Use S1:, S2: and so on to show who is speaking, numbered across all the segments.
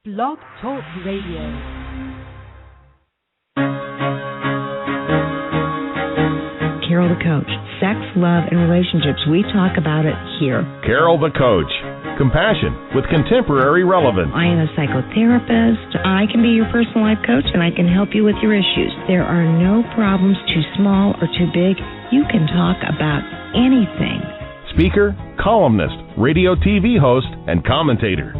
S1: Blog Talk Radio.
S2: Carol the Coach. Sex, love, and relationships. We talk about it here.
S3: Carol the Coach. Compassion with contemporary relevance.
S2: I am a psychotherapist. I can be your personal life coach, and I can help you with your issues. There are no problems too small or too big. You can talk about anything.
S3: Speaker, columnist, radio TV host, and commentator.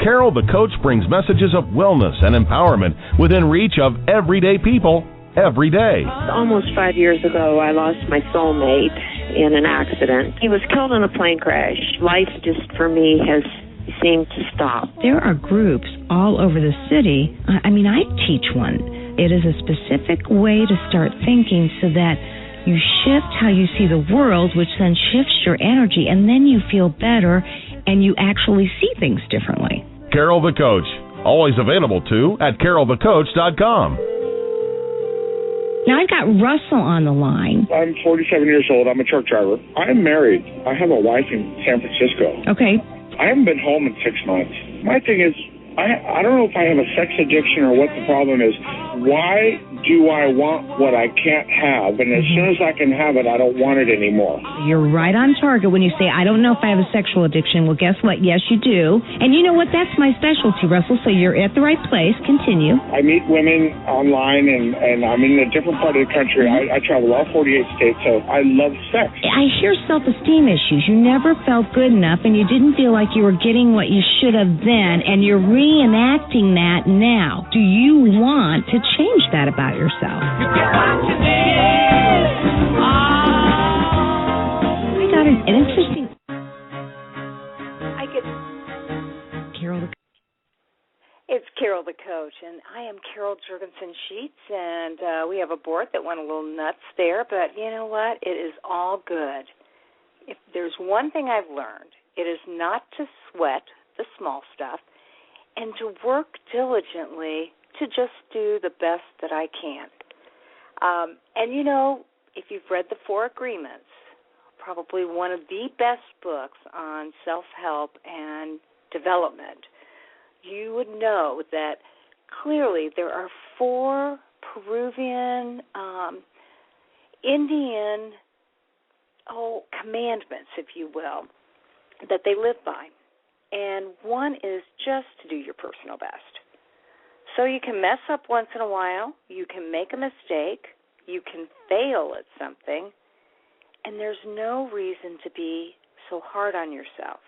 S3: Carol the Coach brings messages of wellness and empowerment within reach of everyday people every day.
S4: Almost 5 years ago, I lost my soulmate in an accident. He was killed in a plane crash. Life just, for me, has seemed to stop.
S2: There are groups all over the city. I teach one. It is a specific way to start thinking so that you shift how you see the world, which then shifts your energy, and then you feel better and you actually see things differently.
S3: Carol the Coach. Always available, too, at carolthecoach.com.
S2: Now, I've got Russell on the line.
S5: I'm 47 years old. I'm a truck driver. I'm married. I have a wife in San Francisco.
S2: Okay.
S5: I haven't been home in 6 months. My thing is, I don't know if I have a sex addiction or what the problem is. Why do I want what I can't have? And as soon as I can have it, I don't want it anymore.
S2: You're right on target when you say, I don't know if I have a sexual addiction. Well, guess what? Yes, you do. And you know what? That's my specialty, Russell, so you're at the right place. Continue.
S5: I meet women online, and I'm in a different part of the country. I travel all 48 states, so I love sex.
S2: I hear self-esteem issues. You never felt good enough, and you didn't feel like you were getting what you should have then, and you're reenacting that now. Do you want to change that about yourself?
S6: You get what you need.
S2: I got an interesting... Carol the...
S7: It's Carol the Coach, and I am Carol Jurgensen-Sheets, and we have a board that went a little nuts there, but you know what? It is all good. If there's one thing I've learned, it is not to sweat the small stuff and to work diligently to just do the best that I can. And, you know, if you've read The Four Agreements, probably one of the best books on self-help and development, you would know that clearly there are 4 Peruvian, Indian, commandments, if you will, that they live by. And one is just to do your personal best. So you can mess up once in a while, you can make a mistake, you can fail at something, and there's no reason to be so hard on yourself.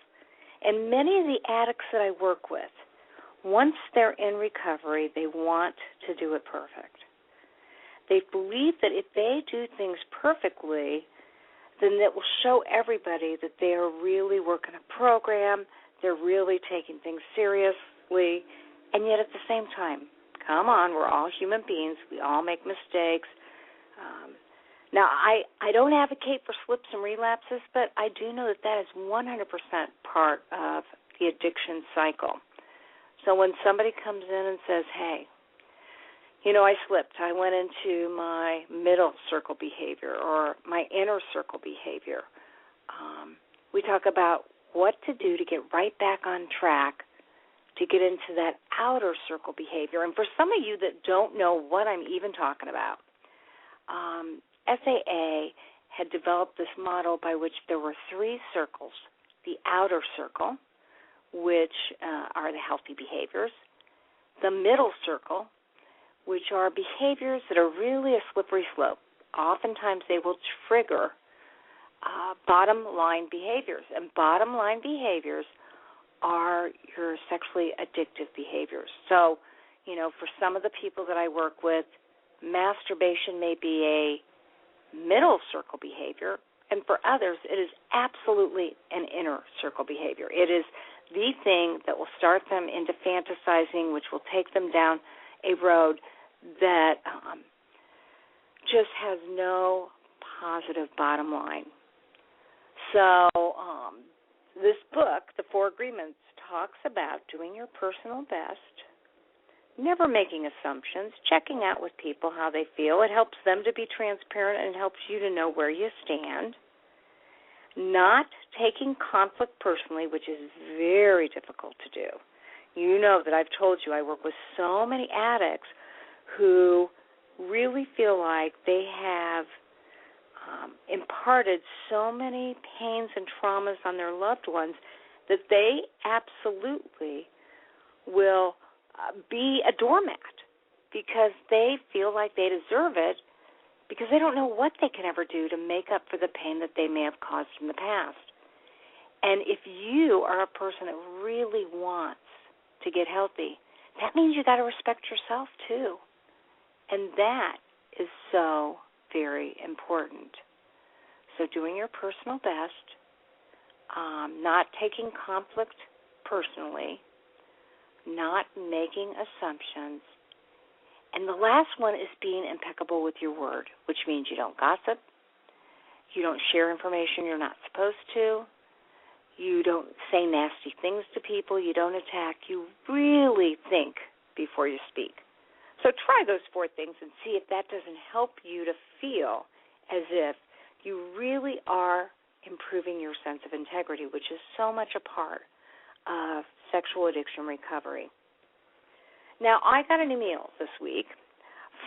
S7: And many of the addicts that I work with, once they're in recovery, they want to do it perfect. They believe that if they do things perfectly, then it will show everybody that they are really working a program, they're really taking things seriously, and yet at the same time, come on, we're all human beings. We all make mistakes. Now, I don't advocate for slips and relapses, but I do know that that is 100% part of the addiction cycle. So when somebody comes in and says, hey, you know, I slipped. I went into my middle circle behavior or my inner circle behavior. We talk about what to do to get right back on track to get into that outer circle behavior. And for some of you that don't know what I'm even talking about, SAA had developed this model by which there were 3 circles. The outer circle, which are the healthy behaviors, the middle circle, which are behaviors that are really a slippery slope. Oftentimes they will trigger bottom-line behaviors, and bottom-line behaviors are your sexually addictive behaviors. So, you know, for some of the people that I work with, masturbation may be a middle circle behavior, and for others, it is absolutely an inner circle behavior. It is the thing that will start them into fantasizing, which will take them down a road that just has no positive bottom line. So this book, The Four Agreements, talks about doing your personal best, never making assumptions, checking out with people how they feel. It helps them to be transparent and helps you to know where you stand. Not taking conflict personally, which is very difficult to do. You know that I've told you I work with so many addicts who really feel like they have imparted so many pains and traumas on their loved ones that they absolutely will be a doormat because they feel like they deserve it because they don't know what they can ever do to make up for the pain that they may have caused in the past. And if you are a person that really wants to get healthy, that means you got to respect yourself too. And that is so very important. So doing your personal best, not taking conflict personally, not making assumptions. And the last one is being impeccable with your word, which means you don't gossip, you don't share information you're not supposed to, you don't say nasty things to people, you don't attack, you really think before you speak. So try those 4 things and see if that doesn't help you to feel as if you really are improving your sense of integrity, which is so much a part of sexual addiction recovery. Now, I got an email this week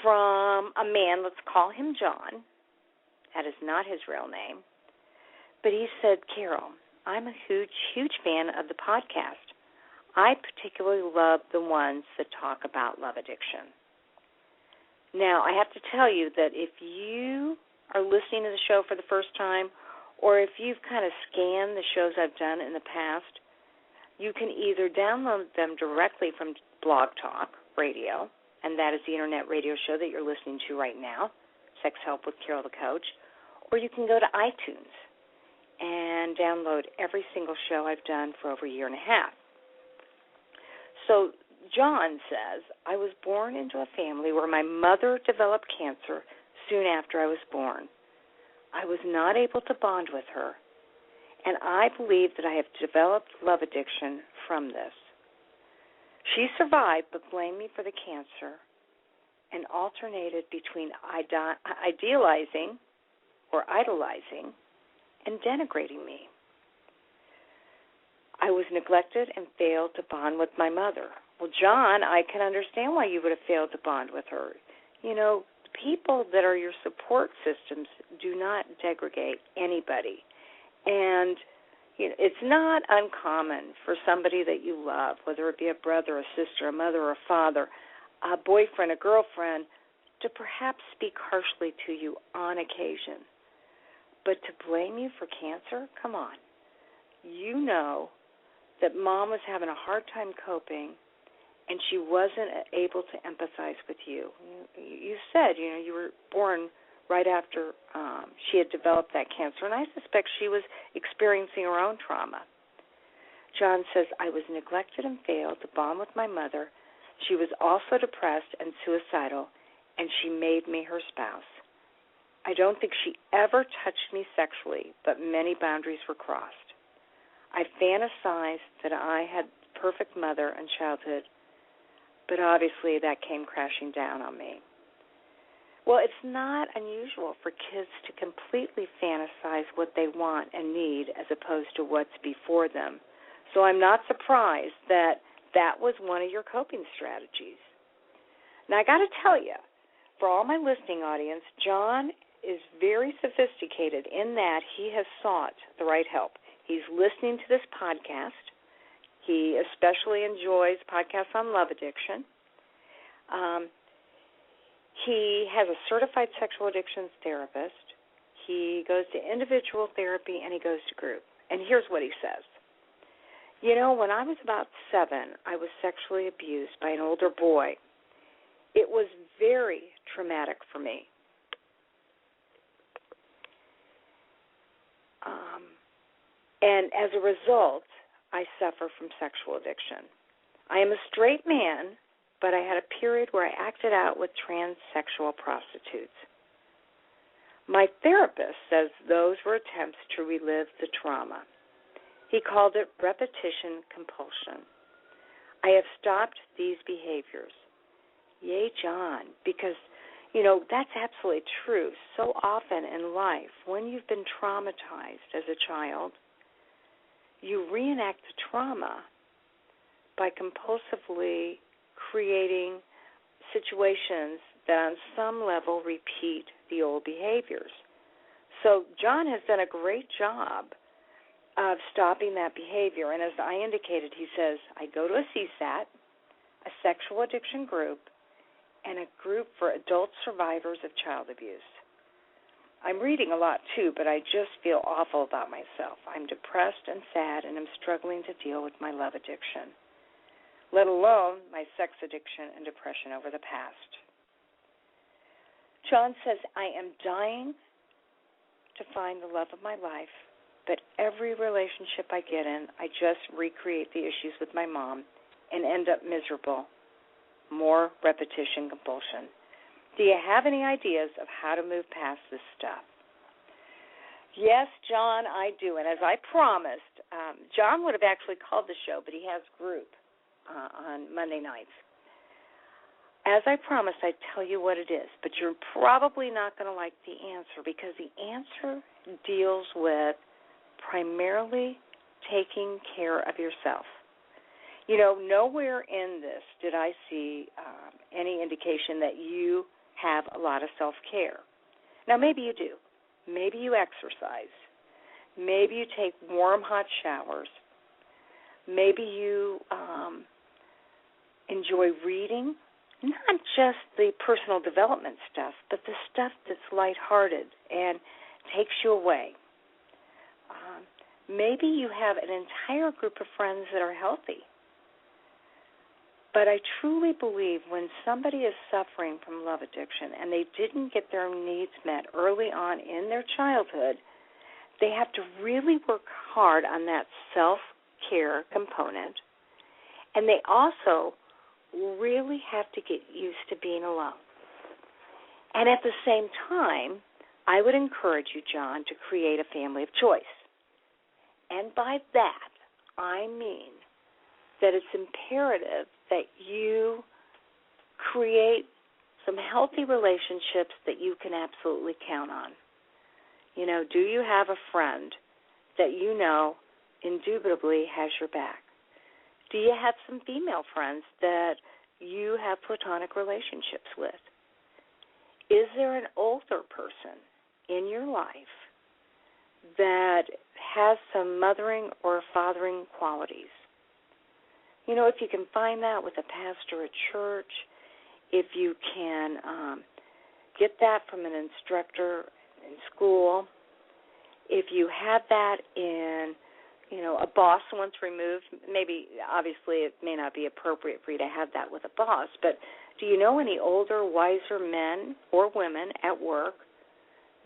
S7: from a man, let's call him John. That is not his real name. But he said, Carol, I'm a huge fan of the podcast. I particularly love the ones that talk about love addiction. Now, I have to tell you that if you are listening to the show for the first time, or if you've kind of scanned the shows I've done in the past, you can either download them directly from Blog Talk Radio, and that is the internet radio show that you're listening to right now, Sex Help with Carol the Coach, or you can go to iTunes and download every single show I've done for over a year and a half. So John says, I was born into a family where my mother developed cancer soon after I was born. I was not able to bond with her, and I believe that I have developed love addiction from this. She survived but blamed me for the cancer and alternated between idealizing or idolizing and denigrating me. I was neglected and failed to bond with my mother. Well, John, I can understand why you would have failed to bond with her. You know, people that are your support systems do not degrade anybody. And you know, it's not uncommon for somebody that you love, whether it be a brother, a sister, a mother, or a father, a boyfriend, a girlfriend, to perhaps speak harshly to you on occasion. But to blame you for cancer? Come on. You know that mom was having a hard time coping, and she wasn't able to empathize with you. You said, you know, you were born right after she had developed that cancer, and I suspect she was experiencing her own trauma. John says, I was neglected and failed to bond with my mother. She was also depressed and suicidal, and she made me her spouse. I don't think she ever touched me sexually, but many boundaries were crossed. I fantasized that I had a perfect mother and childhood, but obviously that came crashing down on me. Well, it's not unusual for kids to completely fantasize what they want and need as opposed to what's before them. So I'm not surprised that that was one of your coping strategies. Now, I got to tell you, for all my listening audience, John is very sophisticated in that he has sought the right help. He's listening to this podcast. He especially enjoys podcasts on love addiction. He has a certified sexual addictions therapist. He goes to individual therapy, and he goes to group. And here's what he says. You know, when I was about 7, I was sexually abused by an older boy. It was very traumatic for me. And as a result, I suffer from sexual addiction. I am a straight man, but I had a period where I acted out with transsexual prostitutes. My therapist says those were attempts to relive the trauma. He called it repetition compulsion. I have stopped these behaviors. Yay, John, because, you know, that's absolutely true. So often in life, when you've been traumatized as a child, you reenact the trauma by compulsively creating situations that on some level repeat the old behaviors. So John has done a great job of stopping that behavior. And as I indicated, he says, I go to a CSAT, a sexual addiction group, and a group for adult survivors of child abuse. I'm reading a lot, too, but I just feel awful about myself. I'm depressed and sad, and I'm struggling to deal with my love addiction, let alone my sex addiction and depression over the past. John says, I am dying to find the love of my life, but every relationship I get in, I just recreate the issues with my mom and end up miserable. More repetition compulsion. Do you have any ideas of how to move past this stuff? Yes, John, I do. And as I promised, John would have actually called the show, but he has group on Monday nights. As I promised, I'd tell you what it is, but you're probably not going to like the answer because the answer deals with primarily taking care of yourself. You know, nowhere in this did I see any indication that you have a lot of self-care. Now, maybe you do. Maybe you exercise. Maybe you take warm, hot showers. Maybe you enjoy reading, not just the personal development stuff, but the stuff that's lighthearted and takes you away. Maybe you have an entire group of friends that are healthy. But I truly believe when somebody is suffering from love addiction and they didn't get their needs met early on in their childhood, they have to really work hard on that self-care component. And they also really have to get used to being alone. And at the same time, I would encourage you, John, to create a family of choice. And by that, I mean that it's imperative that you create some healthy relationships that you can absolutely count on. You know, do you have a friend that you know indubitably has your back? Do you have some female friends that you have platonic relationships with? Is there an older person in your life that has some mothering or fathering qualities? You know, if you can find that with a pastor at church, if you can get that from an instructor in school, if you have that in, you know, a boss once removed, maybe obviously it may not be appropriate for you to have that with a boss, but do you know any older, wiser men or women at work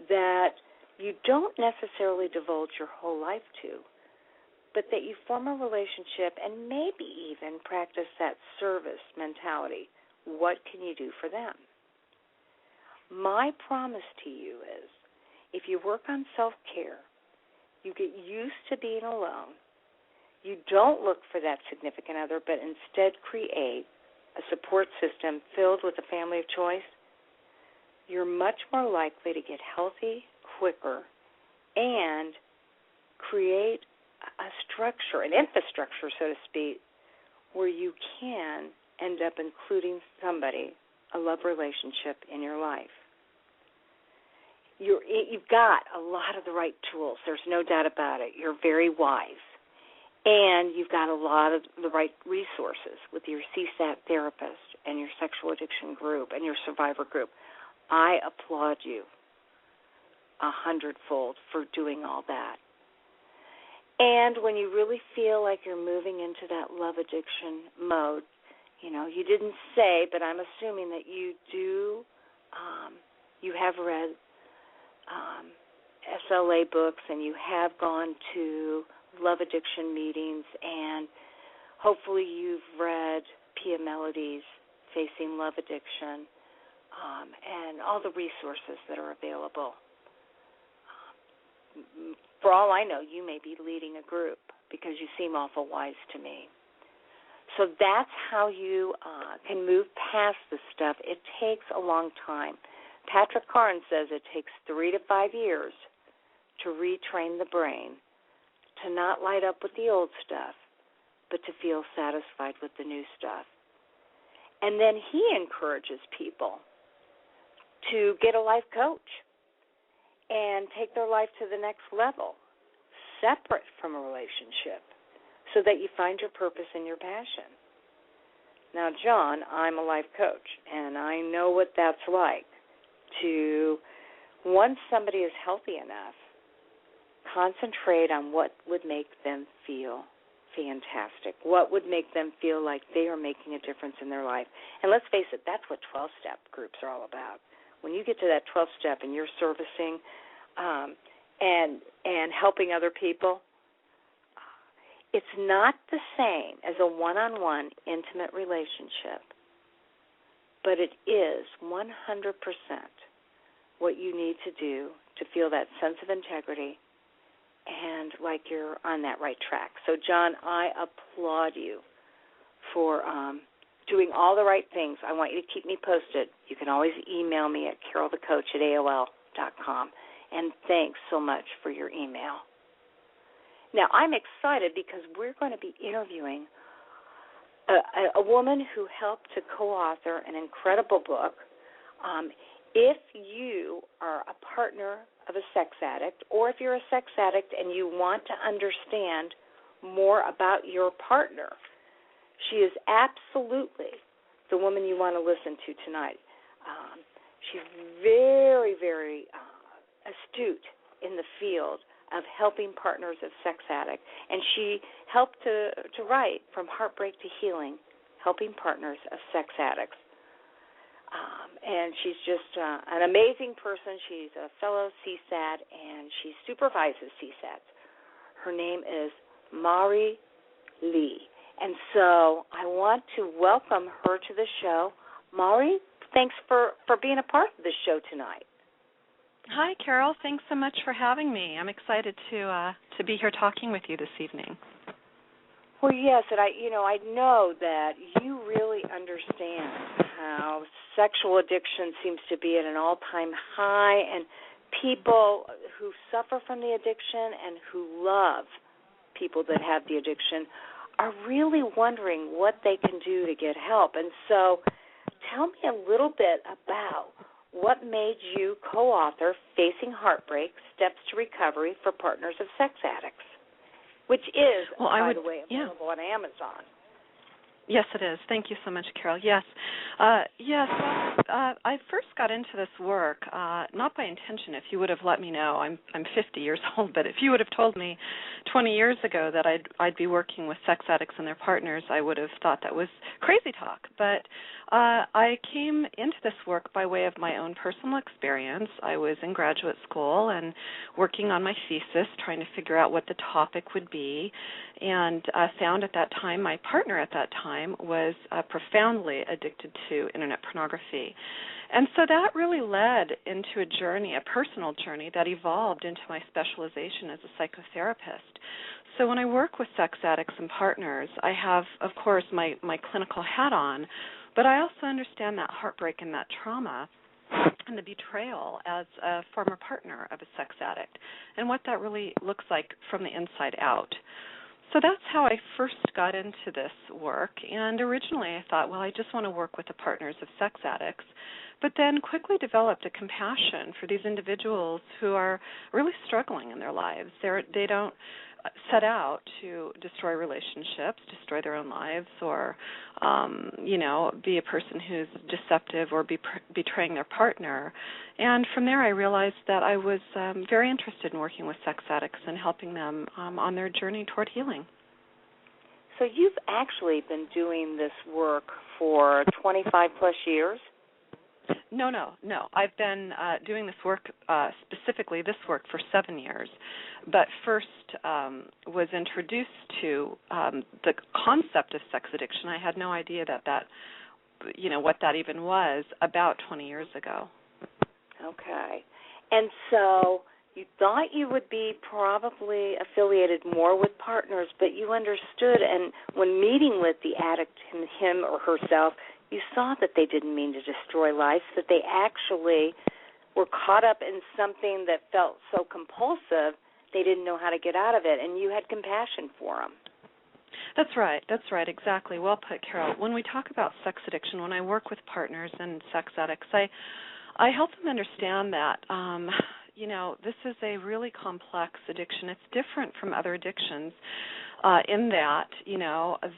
S7: that you don't necessarily divulge your whole life to, but that you form a relationship and maybe even practice that service mentality? What can you do for them? My promise to you is if you work on self-care, you get used to being alone, you don't look for that significant other, but instead create a support system filled with a family of choice, you're much more likely to get healthy quicker and create a structure, an infrastructure, so to speak, where you can end up including somebody, a love relationship in your life. You've got a lot of the right tools. There's no doubt about it. You're very wise. And you've got a lot of the right resources with your CSAT therapist and your sexual addiction group and your survivor group. I applaud you 100-fold for doing all that. And when you really feel like you're moving into that love addiction mode, you know, you didn't say, but I'm assuming that you do, you have read SLA books and you have gone to love addiction meetings, and hopefully you've read Pia Melody's Facing Love Addiction and all the resources that are available. For all I know, you may be leading a group because you seem awful wise to me. So that's how you can move past this stuff. It takes a long time. Patrick Carnes says it takes 3 to 5 years to retrain the brain to not light up with the old stuff, but to feel satisfied with the new stuff. And then he encourages people to get a life coach and take their life to the next level, separate from a relationship, so that you find your purpose and your passion. Now, John, I'm a life coach, and I know what that's like to, once somebody is healthy enough, concentrate on what would make them feel fantastic, what would make them feel like they are making a difference in their life. And let's face it, that's what 12-step groups are all about. When you get to that 12th step and you're servicing and helping other people, it's not the same as a one-on-one intimate relationship, but it is 100% what you need to do to feel that sense of integrity and like you're on that right track. So, John, I applaud you for doing all the right things. I want you to keep me posted. You can always email me at carolthecoach@AOL.com. And thanks so much for your email. Now, I'm excited because we're going to be interviewing a woman who helped to co-author an incredible book. If you are a partner of a sex addict, or if you're a sex addict and you want to understand more about your partner, she is absolutely the woman you want to listen to tonight. She's very, very astute in the field of helping partners of sex addicts, and she helped to write From Heartbreak to Healing, Helping Partners of Sex Addicts. And she's just an amazing person. She's a fellow CSAT, and she supervises CSATs. Her name is Mari Lee. And so I want to welcome her to the show. Mari, thanks for being a part of the show tonight.
S1: Hi, Carol. Thanks so much for having me. I'm excited to be here talking with you this evening.
S7: Well, yes, and I know that you really understand how sexual addiction seems to be at an all-time high, and people who suffer from the addiction and who love people that have the addiction are really wondering what they can do to get help. And so tell me a little bit about what made you co-author Facing Heartbreak, Steps to Recovery for Partners of Sex Addicts, which is, by the way, available on Amazon.
S1: Yes, it is. Thank you so much, Carol. Yes. I first got into this work, not by intention. If you would have let me know, I'm 50 years old, but if you would have told me 20 years ago that I'd be working with sex addicts and their partners, I would have thought that was crazy talk. But I came into this work by way of my own personal experience. I was in graduate school and working on my thesis, trying to figure out what the topic would be, and found at that time, my partner at that time was profoundly addicted to Internet pornography. And so that really led into a journey, a personal journey that evolved into my specialization as a psychotherapist. So when I work with sex addicts and partners, I have, of course, my clinical hat on, but I also understand that heartbreak and that trauma and the betrayal as a former partner of a sex addict and what that really looks like from the inside out. So that's how I first got into this work, and originally I thought, well, I just want to work with the partners of sex addicts, but then quickly developed a compassion for these individuals who are really struggling in their lives. They don't set out to destroy relationships, destroy their own lives, or, be a person who's deceptive or betraying their partner. And from there I realized that I was very interested in working with sex addicts and helping them on their journey toward healing.
S7: So you've actually been doing this work for 25-plus years?
S1: No. I've been doing this work, specifically this work, for 7 years. But first was introduced to the concept of sex addiction. I had no idea that what that even was about 20 years ago. Okay.
S7: And so you thought you would be probably affiliated more with partners, but you understood, and when meeting with the addict, him or herself, you saw that they didn't mean to destroy lives, that they actually were caught up in something that felt so compulsive they didn't know how to get out of it, and you had compassion for them.
S1: That's right. Exactly. Well put, Carol. When we talk about sex addiction, when I work with partners and sex addicts, I help them understand that, this is a really complex addiction. It's different from other addictions in that,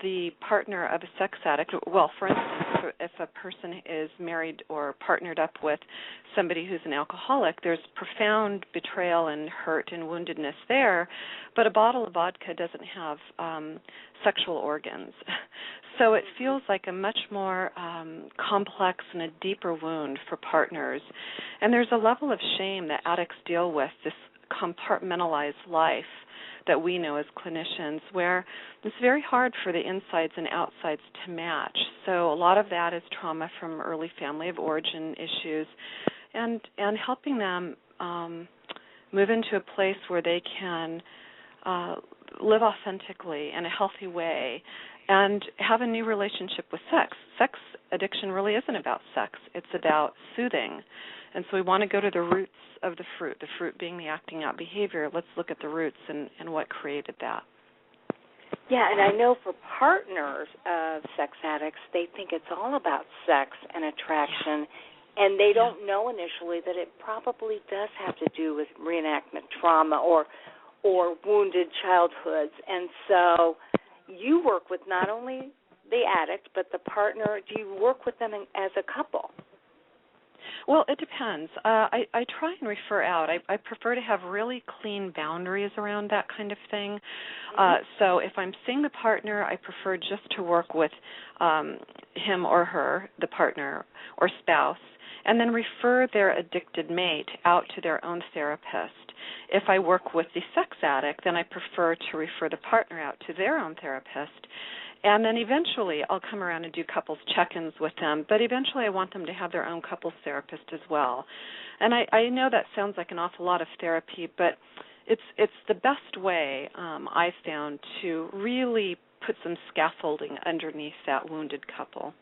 S1: the partner of a sex addict, well, for instance, if a person is married or partnered up with somebody who's an alcoholic, there's profound betrayal and hurt and woundedness there, but a bottle of vodka doesn't have sexual organs. So it feels like a much more complex and a deeper wound for partners. And there's a level of shame that addicts deal with, this compartmentalized life that we know as clinicians, where it's very hard for the insides and outsides to match. So a lot of that is trauma from early family of origin issues, and helping them move into a place where they can live authentically in a healthy way and have a new relationship with sex. Sex addiction really isn't about sex. It's about soothing. And so we want to go to the roots of the fruit being the acting out behavior. Let's look at the roots and what created that.
S7: Yeah, and I know for partners of sex addicts, they think it's all about sex and attraction, and they don't know initially that it probably does have to do with reenactment trauma or wounded childhoods. And so you work with not only the addict but the partner. Do you work with them as a couple?
S1: Well, it depends. I try and refer out. I prefer to have really clean boundaries around that kind of thing. So if I'm seeing the partner, I prefer just to work with him or her, the partner or spouse, and then refer their addicted mate out to their own therapist. If I work with the sex addict, then I prefer to refer the partner out to their own therapist. And then eventually I'll come around and do couples check-ins with them, but eventually I want them to have their own couples therapist as well. And I know that sounds like an awful lot of therapy, but it's the best way I've found to really put some scaffolding underneath that wounded couple.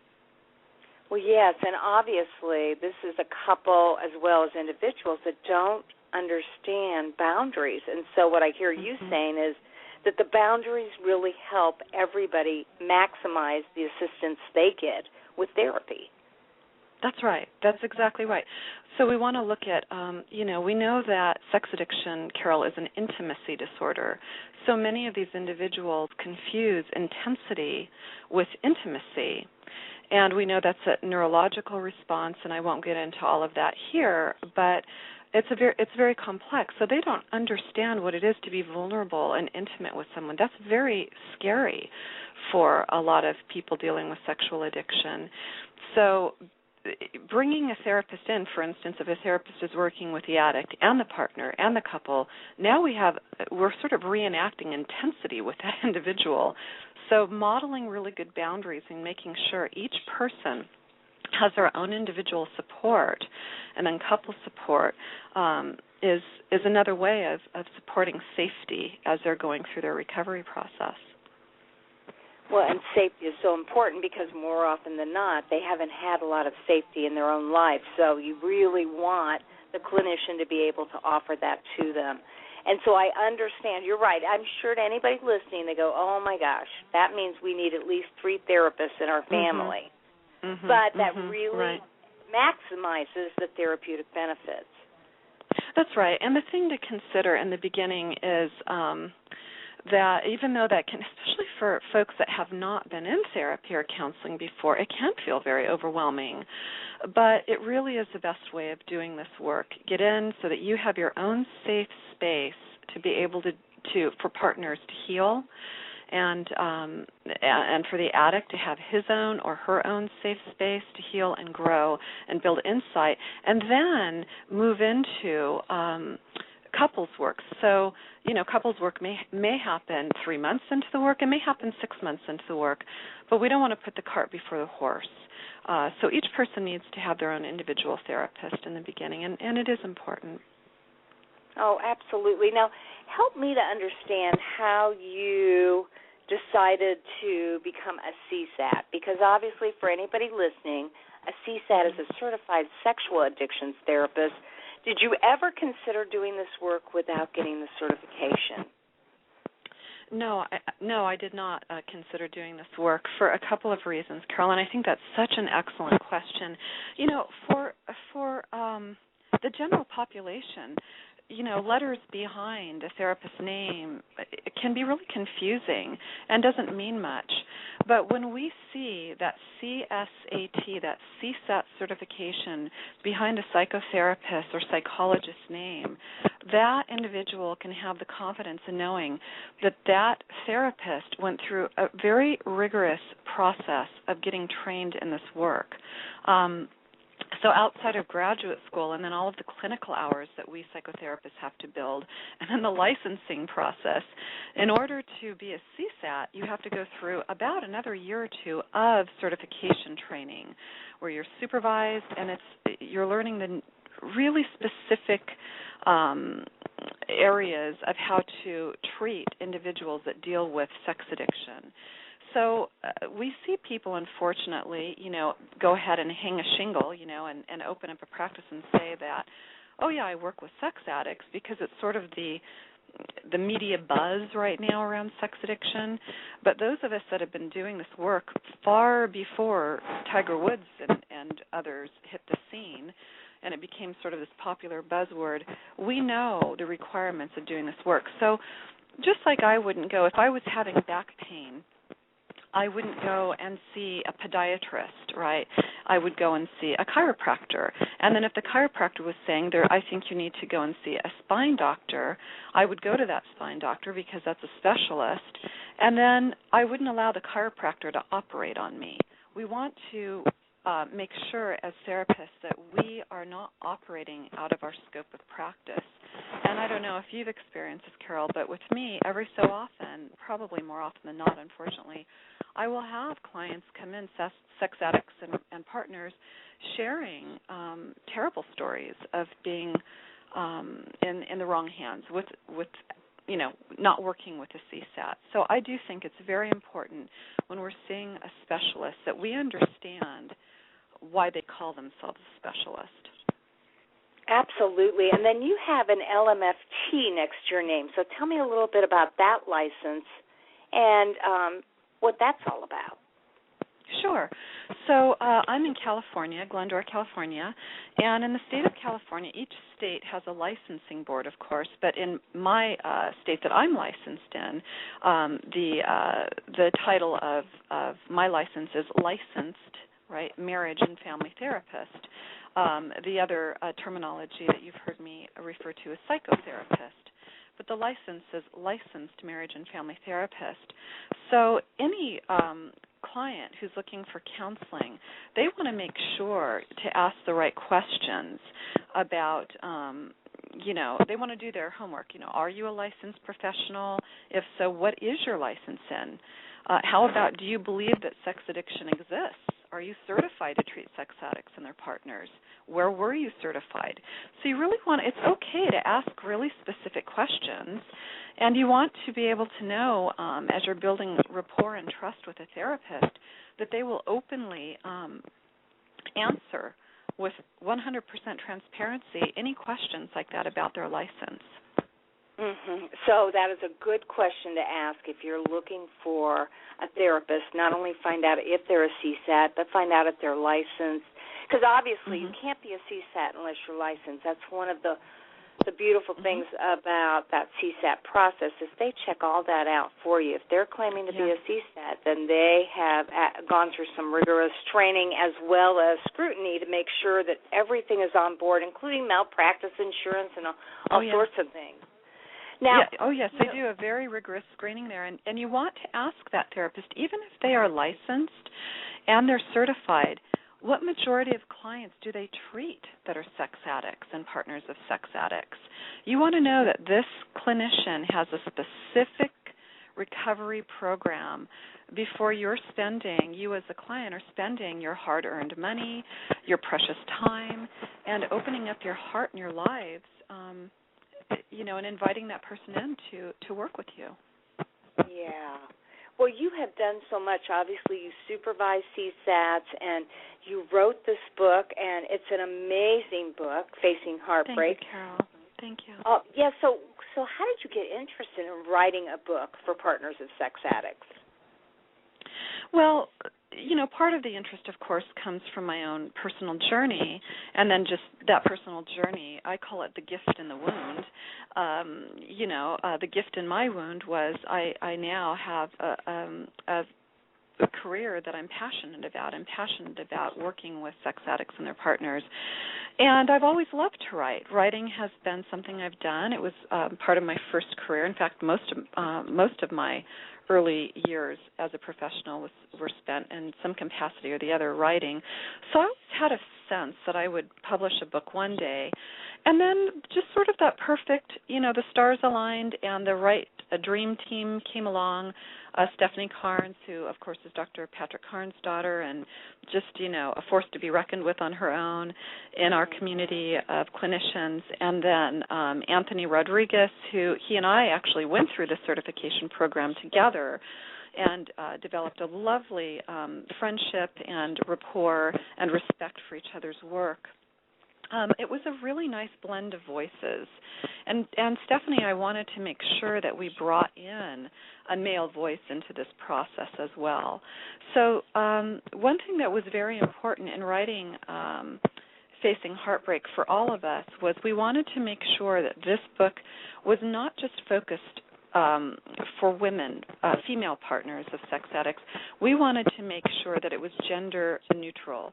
S7: Well, yes, and obviously this is a couple as well as individuals that don't understand boundaries. And so what I hear you saying is that the boundaries really help everybody maximize the assistance they get with therapy.
S1: That's right. That's exactly right. So we want to look at, we know that sex addiction, Carol, is an intimacy disorder. So many of these individuals confuse intensity with intimacy. And we know that's a neurological response, and I won't get into all of that here, but it's very complex. So they don't understand what it is to be vulnerable and intimate with someone. That's very scary for a lot of people dealing with sexual addiction. So bringing a therapist in, for instance, if a therapist is working with the addict and the partner and the couple, now we're sort of reenacting intensity with that individual. So modeling really good boundaries and making sure each person has their own individual support, and then couple support is another way of supporting safety as they're going through their recovery process.
S7: Well, and safety is so important because more often than not, they haven't had a lot of safety in their own life. So you really want the clinician to be able to offer that to them. And so I understand. You're right. I'm sure to anybody listening, they go, oh, my gosh, that means we need at least 3 therapists in our family. Mm-hmm. But that really maximizes the therapeutic benefits.
S1: That's right. And the thing to consider in the beginning is that even though that can, especially for folks that have not been in therapy or counseling before, it can feel very overwhelming. But it really is the best way of doing this work. Get in so that you have your own safe space to be able to for partners to heal, and for the addict to have his own or her own safe space to heal and grow and build insight, and then move into couples work. So, couples work may happen 3 months into the work, it may happen 6 months into the work, but we don't want to put the cart before the horse. So each person needs to have their own individual therapist in the beginning, and it is important.
S7: Oh, absolutely. Now, help me to understand how you decided to become a CSAT, because obviously for anybody listening, a CSAT is a certified sexual addictions therapist. Did you ever consider doing this work without getting the certification?
S1: No, I did not consider doing this work for a couple of reasons, Carol, and I think that's such an excellent question. You know, for the general population, you know, letters behind a therapist's name, it can be really confusing and doesn't mean much. But when we see that CSAT, that CSAT certification behind a psychotherapist or psychologist's name, that individual can have the confidence in knowing that that therapist went through a very rigorous process of getting trained in this work. So outside of graduate school and then all of the clinical hours that we psychotherapists have to build, and then the licensing process, in order to be a CSAT, you have to go through about another year or two of certification training where you're supervised and you're learning the really specific areas of how to treat individuals that deal with sex addiction. So we see people, unfortunately, you know, go ahead and hang a shingle, you know, and open up a practice and say that, oh, yeah, I work with sex addicts, because it's sort of the media buzz right now around sex addiction. But those of us that have been doing this work far before Tiger Woods and others hit the scene, and it became sort of this popular buzzword, we know the requirements of doing this work. So just like I wouldn't go, if I was having back pain, I wouldn't go and see a podiatrist, right? I would go and see a chiropractor. And then if the chiropractor was saying, I think you need to go and see a spine doctor, I would go to that spine doctor because that's a specialist. And then I wouldn't allow the chiropractor to operate on me. We want to make sure as therapists that we are not operating out of our scope of practice. And I don't know if you've experienced this, Carol, but with me, every so often, probably more often than not, unfortunately, I will have clients come in, sex addicts and partners, sharing terrible stories of being in the wrong hands with you know, not working with a CSAT. So I do think it's very important when we're seeing a specialist that we understand why they call themselves a specialist.
S7: Absolutely. And then you have an LMFT next to your name. So tell me a little bit about that license and what that's all about.
S1: Sure. So I'm in California, Glendora, California, and in the state of California, each state has a licensing board, of course, but in my state that I'm licensed in, the title of my license is licensed, right, marriage and family therapist. The other terminology that you've heard me refer to is psychotherapist. But the license is licensed marriage and family therapist. So any client who's looking for counseling, they want to make sure to ask the right questions about, you know, they want to do their homework. You know, are you a licensed professional? If so, what is your license in? How about, do you believe that sex addiction exists? Are you certified to treat sex addicts and their partners? Where were you certified? So you really want, it's okay to ask really specific questions, and you want to be able to know, as you're building rapport and trust with a therapist, that they will openly answer with 100% transparency any questions like that about their license.
S7: Mm-hmm. So that is a good question to ask if you're looking for a therapist. Not only find out if they're a CSAT, but find out if they're licensed. Because obviously you can't be a CSAT unless you're licensed. That's one of the beautiful things about that CSAT process is they check all that out for you. If they're claiming to be a CSAT, then they have gone through some rigorous training as well as scrutiny to make sure that everything is on board, including malpractice insurance and all sorts of things. Now,
S1: yes, they do a very rigorous screening there, and you want to ask that therapist, even if they are licensed and they're certified, what majority of clients do they treat that are sex addicts and partners of sex addicts? You want to know that this clinician has a specific recovery program before you as a client are spending your hard-earned money, your precious time, and opening up your heart and your lives, you know, and inviting that person in to work with you.
S7: Yeah. Well, you have done so much. Obviously, you supervise CSATs, and you wrote this book, and it's an amazing book, Facing Heartbreak.
S1: Thank you, Carol. Thank you.
S7: So how did you get interested in writing a book for partners of sex addicts?
S1: Well, part of the interest, of course, comes from my own personal journey, and then just that personal journey, I call it the gift in the wound. The gift in my wound was I now have a career that I'm passionate about. I'm passionate about working with sex addicts and their partners. And I've always loved to write. Writing has been something I've done. It was part of my first career. In fact, most of my early years as a professional were spent in some capacity or the other writing. So I always had a sense that I would publish a book one day. And then just sort of that perfect, the stars aligned and a dream team came along. Stephanie Carnes, who, of course, is Dr. Patrick Carnes' daughter and just, a force to be reckoned with on her own in our community of clinicians. And then Anthony Rodriguez, who he and I actually went through the certification program together and developed a lovely friendship and rapport and respect for each other's work. It was a really nice blend of voices. And Stephanie, I wanted to make sure that we brought in a male voice into this process as well. So one thing that was very important in writing Facing Heartbreak for all of us was we wanted to make sure that this book was not just focused for women, female partners of sex addicts. We wanted to make sure that it was gender neutral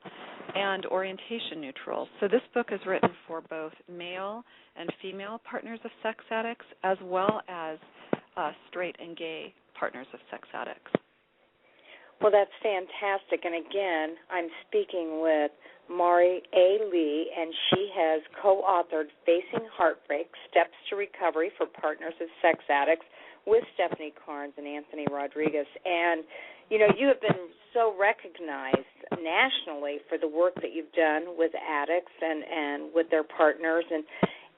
S1: and orientation neutral. So this book is written for both male and female partners of sex addicts as well as straight and gay partners of sex addicts.
S7: Well, that's fantastic. And again, I'm speaking with Mari A. Lee, and she has co-authored Facing Heartbreak, Steps to Recovery for Partners of Sex Addicts with Stephanie Carnes and Anthony Rodriguez. And, you have been so recognized nationally for the work that you've done with addicts and with their partners.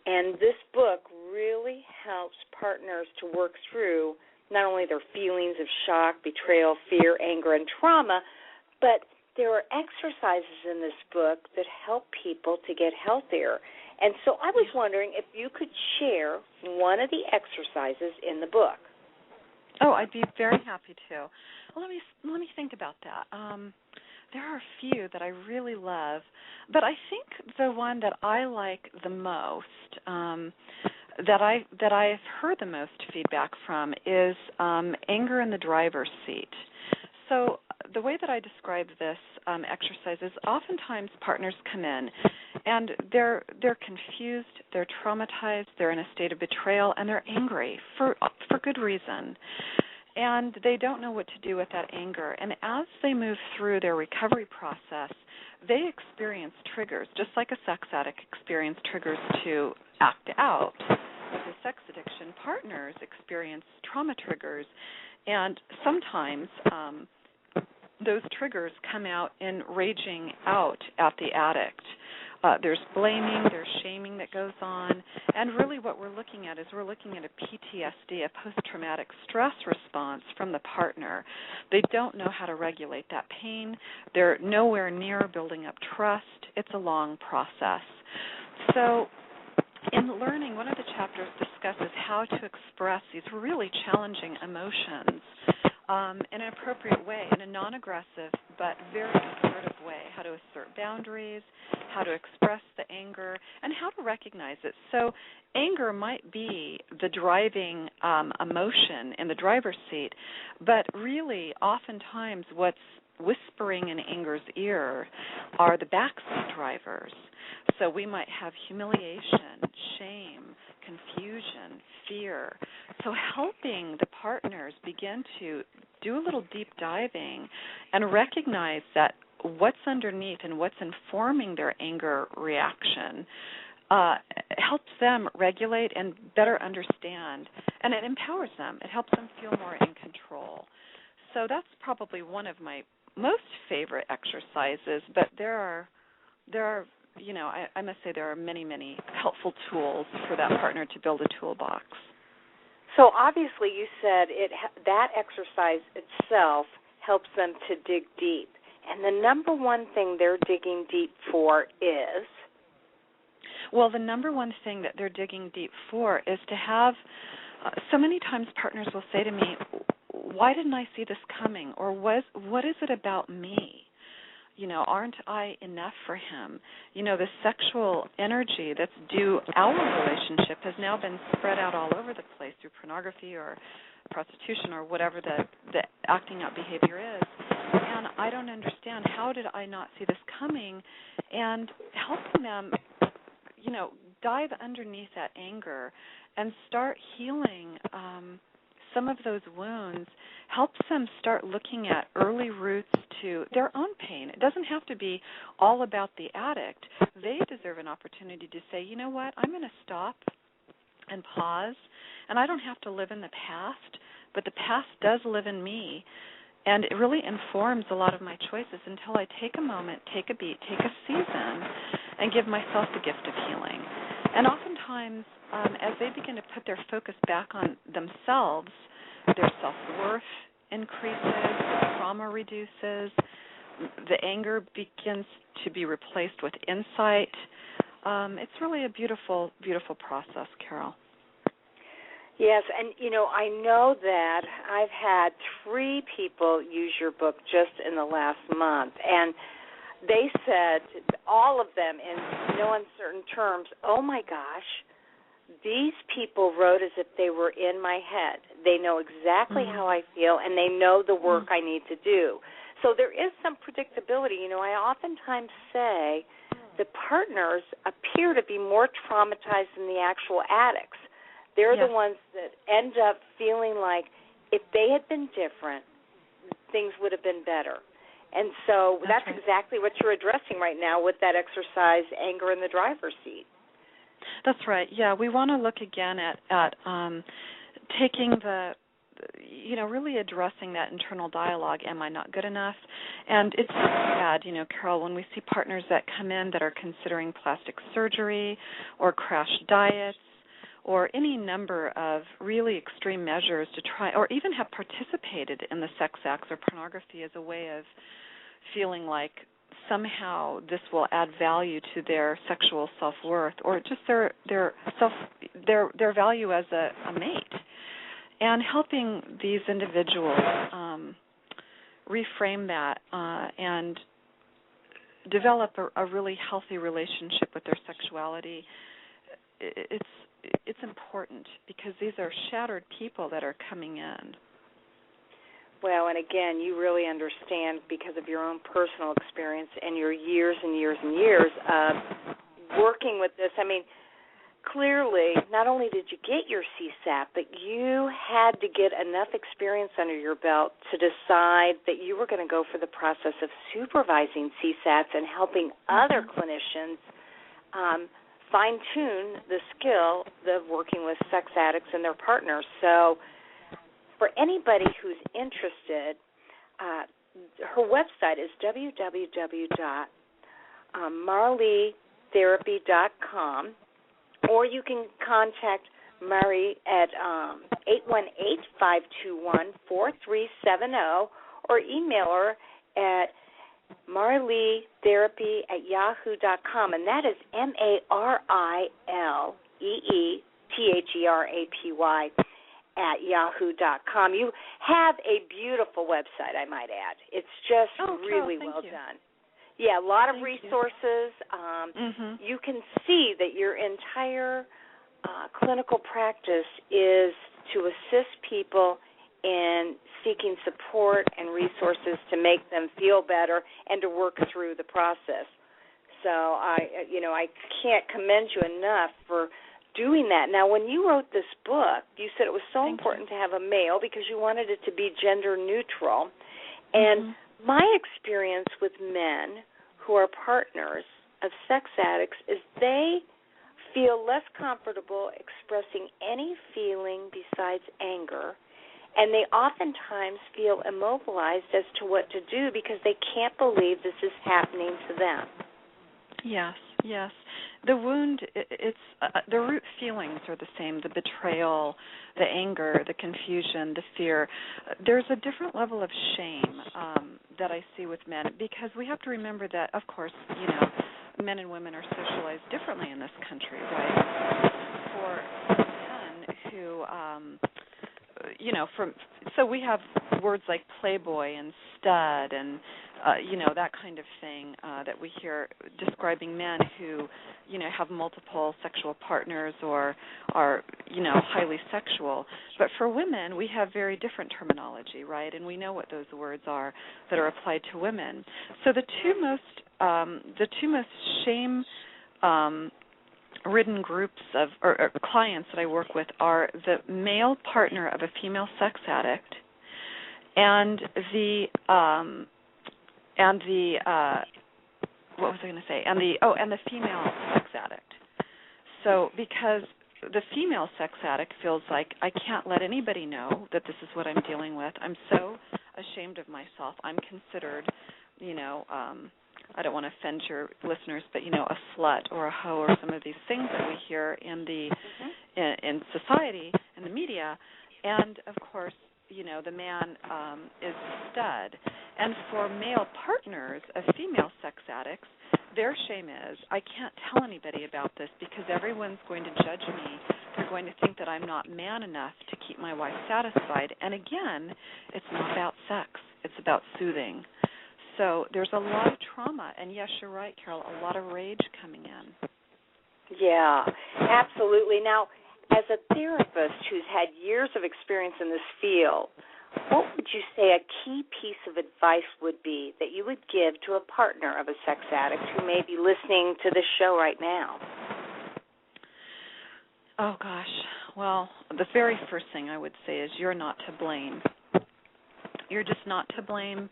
S7: And this book really helps partners to work through not only their feelings of shock, betrayal, fear, anger, and trauma, but there are exercises in this book that help people to get healthier. And so I was wondering if you could share one of the exercises in the book.
S1: Oh, I'd be very happy to. Well, let me think about that. There are a few that I really love, but I think the one that I like the most, that I've heard the most feedback from, is anger in the driver's seat. So the way that I describe this exercise is oftentimes partners come in and they're confused, they're traumatized, they're in a state of betrayal, and they're angry for good reason. And they don't know what to do with that anger. And as they move through their recovery process, they experience triggers, just like a sex addict experiences triggers to act out. With a sex addiction, partners experience trauma triggers, and sometimes those triggers come out in raging out at the addict. There's blaming, there's shaming that goes on, and really what we're looking at is a PTSD, a post-traumatic stress response from the partner. They don't know how to regulate that pain. They're nowhere near building up trust. It's a long process. So in learning, one of the chapters discusses how to express these really challenging emotions in an appropriate way, in a non-aggressive but very assertive way, how to assert boundaries, how to express the anger, and how to recognize it. So anger might be the driving emotion in the driver's seat, but really oftentimes what's whispering in anger's ear are the backseat drivers. So we might have humiliation, shame, confusion, fear. So helping the partners begin to do a little deep diving and recognize that what's underneath and what's informing their anger reaction helps them regulate and better understand, and it empowers them. It helps them feel more in control. So that's probably one of my most favorite exercises, but there are I must say there are many, many helpful tools for that partner to build a toolbox.
S7: So obviously you said that exercise itself helps them to dig deep. And the number one thing they're digging deep for is?
S1: Well, the number one thing that they're digging deep for is to have, so many times partners will say to me, why didn't I see this coming? Or what is it about me? Aren't I enough for him? The sexual energy that's due our relationship has now been spread out all over the place through pornography or prostitution or whatever the acting out behavior is. And I don't understand, how did I not see this coming? And helping them, dive underneath that anger and start healing some of those wounds helps them start looking at early roots to their own pain. It doesn't have to be all about the addict. They deserve an opportunity to say, you know what, I'm going to stop and pause, and I don't have to live in the past, but the past does live in me, and it really informs a lot of my choices until I take a moment, take a beat, take a season, and give myself the gift of healing. And oftentimes, as they begin to put their focus back on themselves, their self-worth increases, the trauma reduces, the anger begins to be replaced with insight. It's really a beautiful, beautiful process, Carol.
S7: Yes, and, I know that I've had 3 people use your book just in the last month, and they said, all of them in no uncertain terms, oh, my gosh, these people wrote as if they were in my head. They know exactly how I feel, and they know the work I need to do. So there is some predictability. I oftentimes say the partners appear to be more traumatized than the actual addicts. They're the ones that end up feeling like if they had been different, things would have been better. And so that's right. Exactly what you're addressing right now with that exercise, anger in the driver's seat.
S1: That's right. Yeah, we want to look again at taking really addressing that internal dialogue, am I not good enough? And it's sad, Carol, when we see partners that come in that are considering plastic surgery or crash diets or any number of really extreme measures to try, or even have participated in the sex acts or pornography as a way of feeling like somehow this will add value to their sexual self-worth or just their value as a mate. And helping these individuals reframe that and develop a really healthy relationship with their sexuality, it's important because these are shattered people that are coming in.
S7: Well, and again, you really understand because of your own personal experience and your years and years and years of working with this. I mean, clearly, not only did you get your CSAP, but you had to get enough experience under your belt to decide that you were going to go for the process of supervising CSAPs and helping other clinicians fine-tune the skill of working with sex addicts and their partners. So for anybody who's interested, her website is www.marleetherapy.com, or you can contact Marie at 818-521-4370, or email her at marleetherapy@yahoo.com, and that is MARILEETHERAPY @yahoo.com. You have a beautiful website, I might add. It's just really well done. Yeah, a lot of resources. You can see that your entire clinical practice is to assist people in seeking support and resources to make them feel better and to work through the process. So I can't commend you enough for doing that. Now, when you wrote this book, you said it was so important to have a male because you wanted it to be gender neutral. And my experience with men who are partners of sex addicts is they feel less comfortable expressing any feeling besides anger, and they oftentimes feel immobilized as to what to do because they can't believe this is happening to them. Yes.
S1: The wound, it's the root feelings are the same, the betrayal, the anger, the confusion, the fear. There's a different level of shame that I see with men because we have to remember that, of course, men and women are socialized differently in this country, right? For men who, so we have words like playboy and stud and, that kind of thing that we hear describing men who, have multiple sexual partners or are, highly sexual. But for women, we have very different terminology, right? And we know what those words are that are applied to women. So the two most shame ridden groups of or clients that I work with are the male partner of a female sex addict and the what was I going to say? And the female sex addict. So because the female sex addict feels like I can't let anybody know that this is what I'm dealing with. I'm so ashamed of myself. I'm considered, I don't want to offend your listeners, but a slut or a hoe or some of these things that we hear in in society, in the media, and of course, the man is a stud. And for male partners of female sex addicts, their shame is, I can't tell anybody about this because everyone's going to judge me. They're going to think that I'm not man enough to keep my wife satisfied. And again, it's not about sex. It's about soothing. So there's a lot of trauma. And yes, you're right, Carol, a lot of rage coming in.
S7: Yeah, absolutely. Now, as a therapist who's had years of experience in this field, what would you say a key piece of advice would be that you would give to a partner of a sex addict who may be listening to this show right now?
S1: Oh, gosh. Well, the very first thing I would say is you're not to blame. You're just not to blame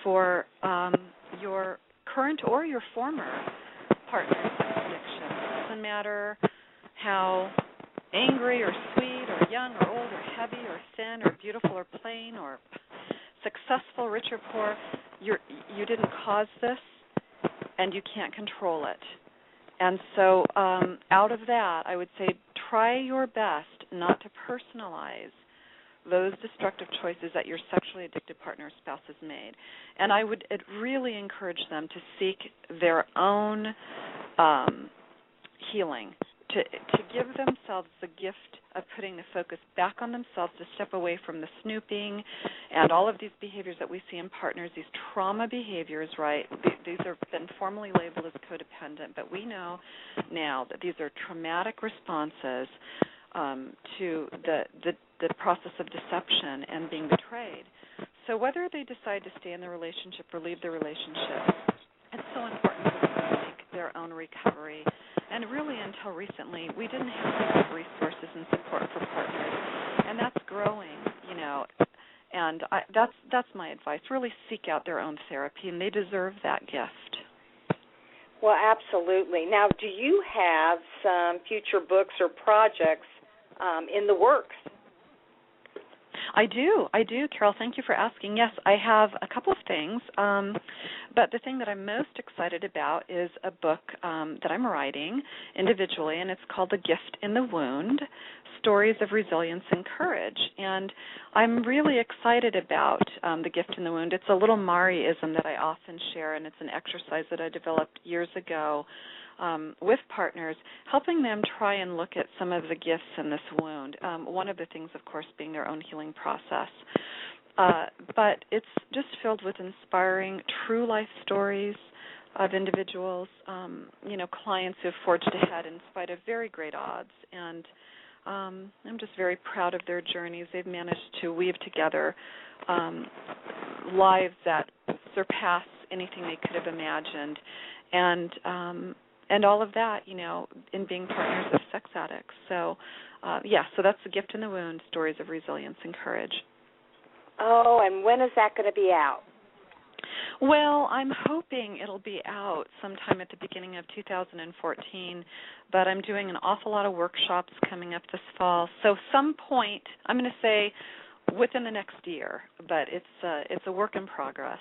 S1: for your current or your former partner's sex addiction. It doesn't matter how angry or sweet or young or old or heavy or thin or beautiful or plain or successful, rich or poor, you didn't cause this and you can't control it. And so out of that, I would say try your best not to personalize those destructive choices that your sexually addicted partner or spouse has made. And I would really encourage them to seek their own healing, to give themselves the gift of putting the focus back on themselves, to step away from the snooping and all of these behaviors that we see in partners, these trauma behaviors, right? These have been formally labeled as codependent, but we know now that these are traumatic responses to the process of deception and being betrayed. So whether they decide to stay in the relationship or leave the relationship, it's so important for them to make their own recovery. And really, until recently, we didn't have enough resources and support for partners, and that's growing, And that's my advice. Really seek out their own therapy, and they deserve that gift.
S7: Well, absolutely. Now, do you have some future books or projects in the works?
S1: I do, Carol. Thank you for asking. Yes, I have a couple of things, but the thing that I'm most excited about is a book that I'm writing individually, and it's called The Gift in the Wound, Stories of Resilience and Courage. And I'm really excited about The Gift in the Wound. It's a little Mariism that I often share, and it's an exercise that I developed years ago with partners, helping them try and look at some of the gifts in this wound. One of the things, of course, being their own healing process. But it's just filled with inspiring, true life stories of individuals, clients who have forged ahead in spite of very great odds. And I'm just very proud of their journeys. They've managed to weave together lives that surpass anything they could have imagined. And all of that, in being partners of sex addicts. So, so that's The Gift in the Wound, Stories of Resilience and Courage.
S7: Oh, and when is that going to be out?
S1: Well, I'm hoping it'll be out sometime at the beginning of 2014, but I'm doing an awful lot of workshops coming up this fall. So some point, I'm going to say within the next year, but it's a work in progress.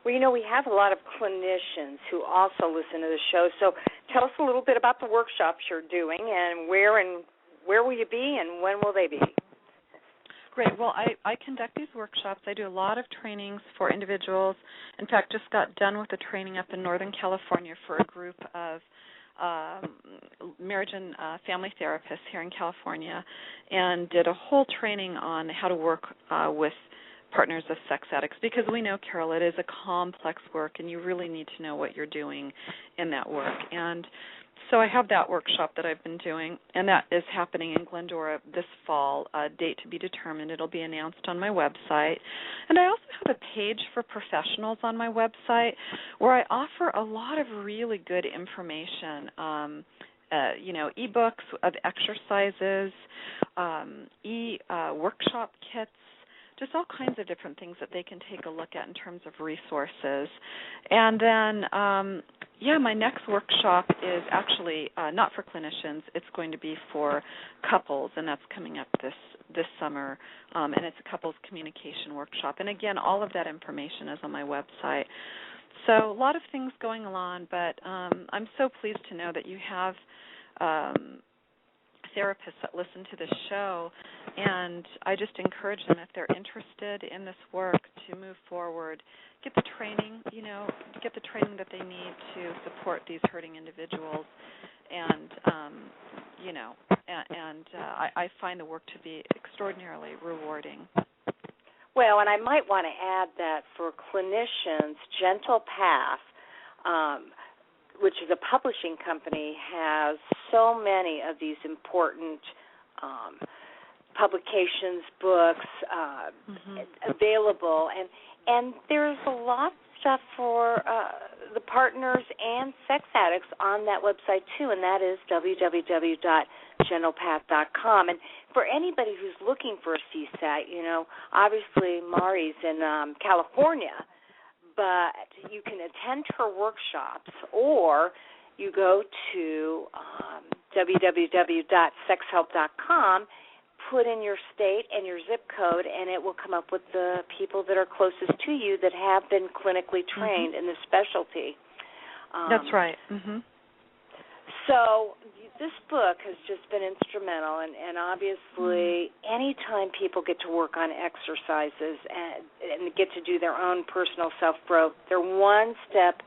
S7: Well, we have a lot of clinicians who also listen to the show. So tell us a little bit about the workshops you're doing and where will you be and when will they be?
S1: Great. Well, I conduct these workshops. I do a lot of trainings for individuals. In fact, just got done with a training up in Northern California for a group of marriage and family therapists here in California, and did a whole training on how to work with partners of sex addicts, because we know, Carol, it is a complex work, and you really need to know what you're doing in that work. And so I have that workshop that I've been doing, and that is happening in Glendora this fall, date to be determined. It'll be announced on my website. And I also have a page for professionals on my website where I offer a lot of really good information, e-books of exercises, workshop kits, just all kinds of different things that they can take a look at in terms of resources. And then, my next workshop is actually not for clinicians. It's going to be for couples, and that's coming up this summer, and it's a couples communication workshop. And, again, all of that information is on my website. So a lot of things going on, but I'm so pleased to know that you have therapists that listen to this show, and I just encourage them, if they're interested in this work, to move forward, get the training, that they need to support these hurting individuals, and I find the work to be extraordinarily rewarding.
S7: Well, and I might want to add that for clinicians, Gentle Path, which is a publishing company, has so many of these important publications, books available, and there's a lot of stuff for the partners and sex addicts on that website too, and that is www.gentlepath.com. And for anybody who's looking for a CSAT, obviously Mari's in California, but you can attend her workshops, or you go to www.sexhelp.com, put in your state and your zip code, and it will come up with the people that are closest to you that have been clinically trained in this specialty.
S1: That's right.
S7: So this book has just been instrumental, and obviously anytime people get to work on exercises and get to do their own personal self-growth, they're one step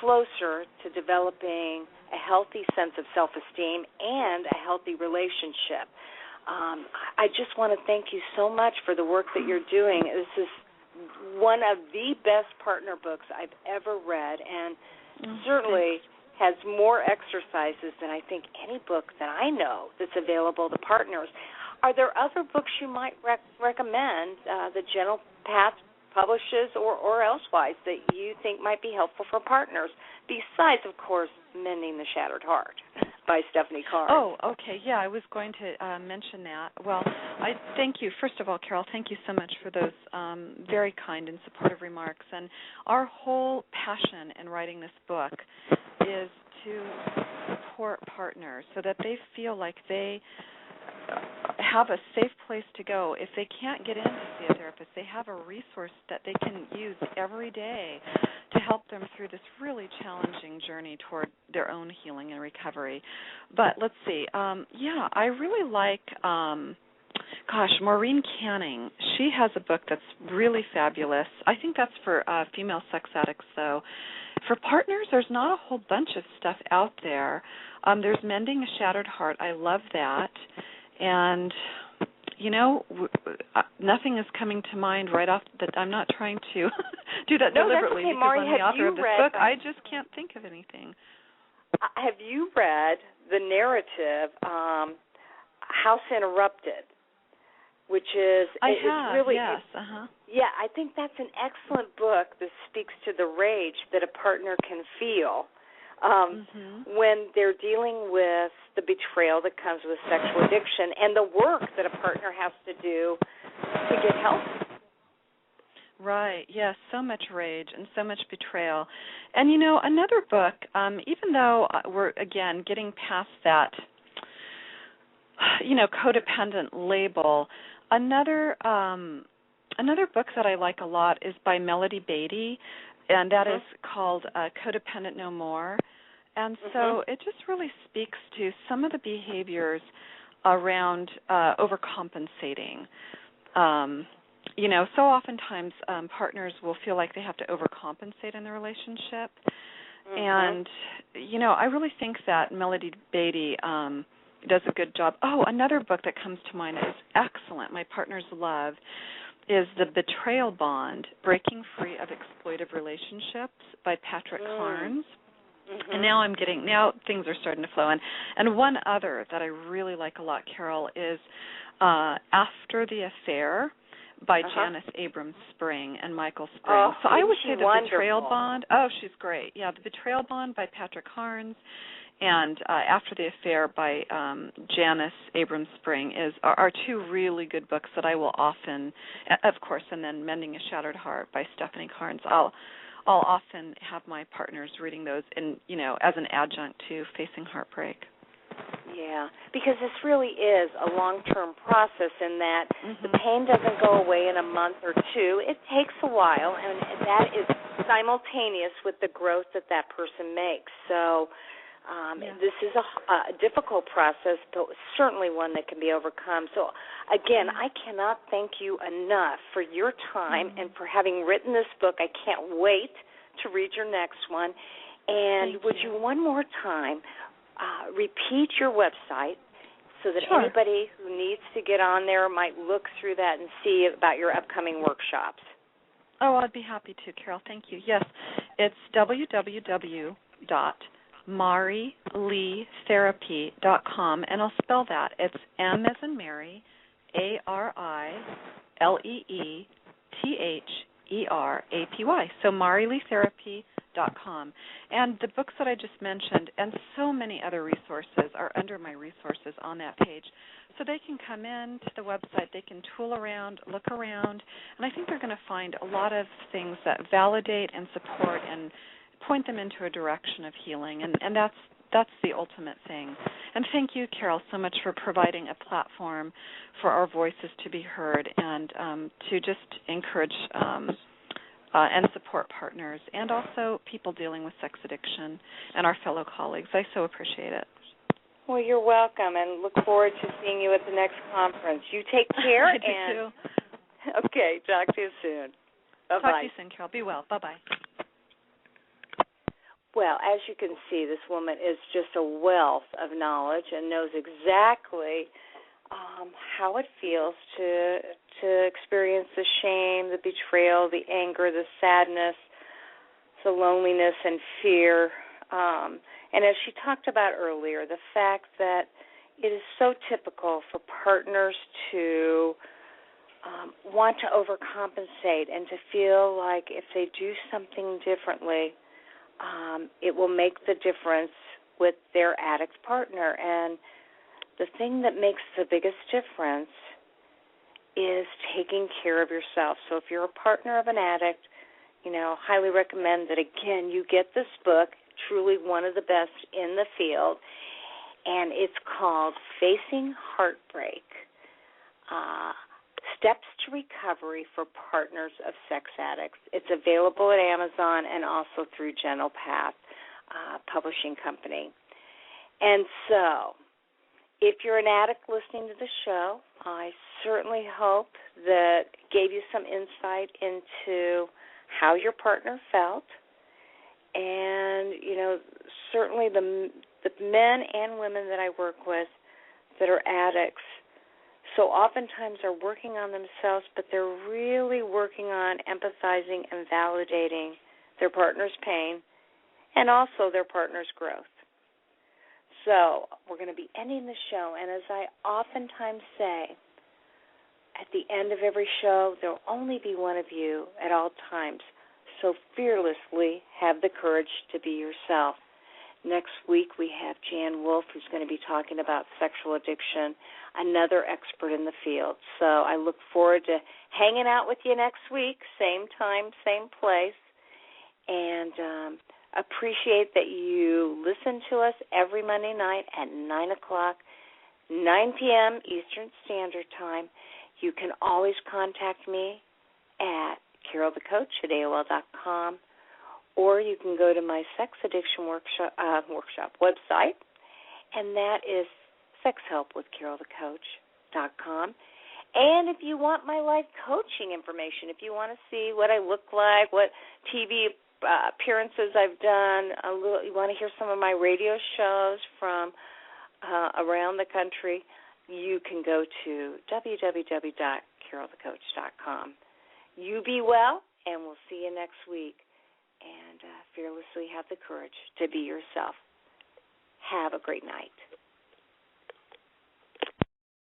S7: closer to developing a healthy sense of self-esteem and a healthy relationship. I just want to thank you so much for the work that you're doing. This is one of the best partner books I've ever read, and certainly has more exercises than I think any book that I know that's available to partners. Are there other books you might recommend that Gentle Path publishes or elsewise that you think might be helpful for partners, besides, of course, Mending the Shattered Heart by Stephanie Carr?
S1: Oh, okay. Yeah, I was going to mention that. Well, I thank you. First of all, Carol, thank you so much for those very kind and supportive remarks. And our whole passion in writing this book is to support partners so that they feel like they have a safe place to go. If they can't get in to see a therapist, they have a resource that they can use every day to help them through this really challenging journey toward their own healing and recovery. But let's see. I really like, Maureen Canning. She has a book that's really fabulous. I think that's for female sex addicts, though. For partners, there's not a whole bunch of stuff out there. There's Mending a Shattered Heart. I love that. And, nothing is coming to mind right off that. I'm not trying to do that deliberately,
S7: that's okay,
S1: because
S7: Mari,
S1: I'm the author of this book. I just can't think of anything.
S7: Have you read the narrative, House Interrupted, which is...
S1: I have,
S7: really,
S1: yes.
S7: Yeah, I think that's an excellent book that speaks to the rage that a partner can feel when they're dealing with the betrayal that comes with sexual addiction and the work that a partner has to do to get help.
S1: Right, yes, so much rage and so much betrayal. And, another book, even though we're, again, getting past that, codependent label, another book that I like a lot is by Melody Beatty, and that is called Codependent No More. And so it just really speaks to some of the behaviors around overcompensating. So oftentimes partners will feel like they have to overcompensate in the relationship. Mm-hmm. And, I really think that Melody Beatty does a good job. Oh, another book that comes to mind is excellent, my partner's love, is The Betrayal Bond, Breaking Free of Exploitive Relationships by Patrick Carnes. Mm-hmm. And now things are starting to flow in. And one other that I really like a lot, Carol, is After the Affair by Janice Abrams Spring and Michael Spring.
S7: Oh,
S1: so I would say The
S7: wonderful.
S1: Betrayal Bond. Oh, she's great. Yeah, The Betrayal Bond by Patrick Carnes and After the Affair by Janice Abrams Spring are two really good books that I will often, of course, and then Mending a Shattered Heart by Stephanie Carnes. I'll often have my partners reading those as an adjunct to facing heartbreak.
S7: Yeah, because this really is a long-term process in that the pain doesn't go away in a month or two. It takes a while, and that is simultaneous with the growth that person makes. So this is a difficult process, but certainly one that can be overcome. So, again, I cannot thank you enough for your time and for having written this book. I can't wait to read your next one. And would you one more time repeat your website so that anybody who needs to get on there might look through that and see about your upcoming workshops?
S1: Oh, I'd be happy to, Carol. Thank you. Yes, it's www.marileetherapy.com, and I'll spell that. It's M as in Mary, ARILEETHERAPY. So marileetherapy.com. And the books that I just mentioned and so many other resources are under my resources on that page. So they can come in to the website, they can tool around, look around, and I think they're going to find a lot of things that validate and support and point them into a direction of healing, and that's the ultimate thing. And thank you, Carol, so much for providing a platform for our voices to be heard and to just encourage and support partners and also people dealing with sex addiction and our fellow colleagues. I so appreciate it.
S7: Well, you're welcome, and look forward to seeing you at the next conference. You take care.
S1: I do too.
S7: Okay, talk to you soon. Bye-bye.
S1: Talk to you soon, Carol. Be well. Bye-bye.
S7: Well, as you can see, this woman is just a wealth of knowledge and knows exactly how it feels to experience the shame, the betrayal, the anger, the sadness, the loneliness and fear. And as she talked about earlier, the fact that it is so typical for partners to want to overcompensate and to feel like if they do something differently, it will make the difference with their addict partner. And the thing that makes the biggest difference is taking care of yourself. So if you're a partner of an addict, highly recommend that, again, you get this book, truly one of the best in the field, and it's called Facing Heartbreak, Steps to Recovery for Partners of Sex Addicts. It's available at Amazon and also through Gentle Path Publishing Company. And so, if you're an addict listening to the show, I certainly hope that gave you some insight into how your partner felt. And, certainly the men and women that I work with that are addicts so oftentimes are working on themselves, but they're really working on empathizing and validating their partner's pain and also their partner's growth. So we're going to be ending the show, and as I oftentimes say, at the end of every show, there will only be one of you at all times. So fearlessly have the courage to be yourself. Next week we have Jan Wolf, who's going to be talking about sexual addiction, another expert in the field. So I look forward to hanging out with you next week, same time, same place, and appreciate that you listen to us every Monday night at 9 o'clock, 9 p.m. Eastern Standard Time. You can always contact me at carolthecoach@AOL.com, or you can go to my sex addiction workshop website, and that is sexhelpwithcarolthecoach.com. And if you want my life coaching information, if you want to see what I look like, what TV appearances I've done, you want to hear some of my radio shows from around the country, you can go to www.carolthecoach.com. You be well, and we'll see you next week. And fearlessly have the courage to be yourself. Have a great night.